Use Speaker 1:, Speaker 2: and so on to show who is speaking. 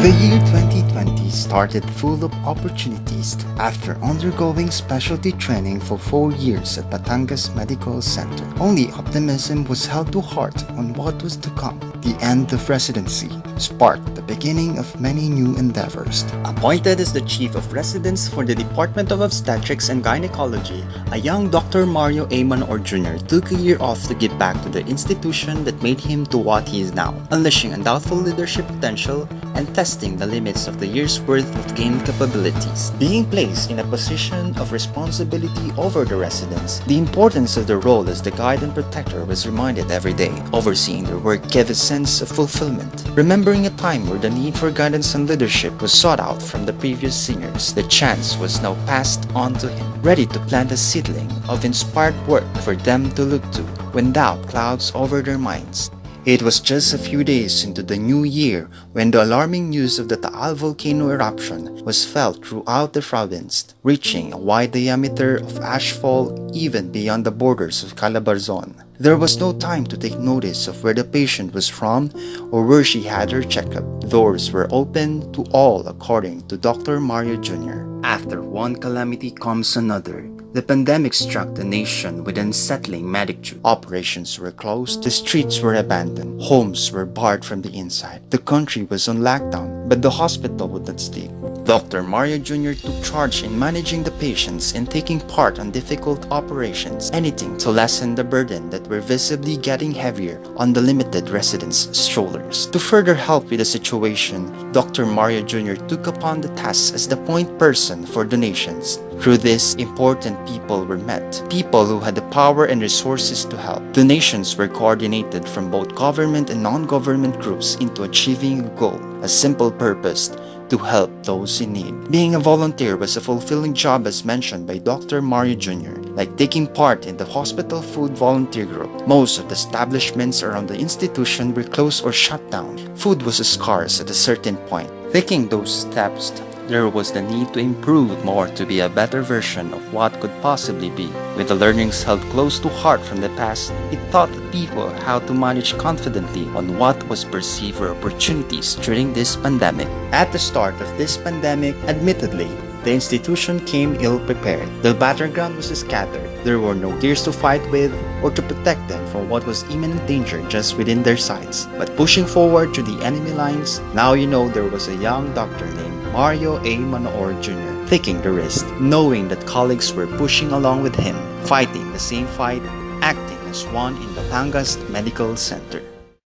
Speaker 1: The year 2020 started full of opportunities after undergoing specialty training for 4 years at Batangas Medical Center. Only optimism was held to heart on what was to come. The end of residency sparked the beginning of many new endeavors.
Speaker 2: Appointed as the Chief of Residence for the Department of Obstetrics and Gynecology, a young Dr. Mario A. Manor Jr. took a year off to give back to the institution that made him to what he is now, unleashing undoubtful leadership potential and testing the limits of the year's worth of gained capabilities. Being placed in a position of responsibility over the residents, the importance of the role as the guide and protector was reminded every day. Overseeing their work gave a sense of fulfillment. Remembering a time where the need for guidance and leadership was sought out from the previous seniors, the chance was now passed on to him, ready to plant a seedling of inspired work for them to look to when doubt clouds over their minds. It was just a few days into the new year when the alarming news of the Taal volcano eruption was felt throughout the province, reaching a wide diameter of ashfall even beyond the borders of Calabarzon. There was no time to take notice of where the patient was from or where she had her checkup. Doors were open to all according to Dr. Mario Jr. After one calamity comes another. The pandemic struck the nation with unsettling magnitude. Operations were closed, the streets were abandoned, homes were barred from the inside. The country was on lockdown, but the hospital would not sleep. Dr. Mario Jr. took charge in managing the patients and taking part on difficult operations, anything to lessen the burden that were visibly getting heavier on the limited residents' shoulders. To further help with the situation, Dr. Mario Jr. took upon the task as the point person for donations. Through this, important people were met, people who had the power and resources to help. Donations were coordinated from both government and non-government groups into achieving a goal, a simple purpose, to help those in need. Being a volunteer was a fulfilling job as mentioned by Dr. Mario Jr., like taking part in the hospital food volunteer group. Most of the establishments around the institution were closed or shut down. Food was scarce at a certain point. Taking those steps, there was the need to improve more to be a better version of what could possibly be. With the learnings held close to heart from the past, it taught the people how to manage confidently on what was perceived were opportunities during this pandemic. At the start of this pandemic, admittedly, the institution came ill-prepared. The battleground was scattered. There were no tears to fight with or to protect them from what was imminent danger just within their sights. But pushing forward through the enemy lines, now you know there was a young doctor named Mario A. Manor Jr. taking the risk, knowing that colleagues were pushing along with him, fighting the same fight, acting as one in Batangas Medical Center.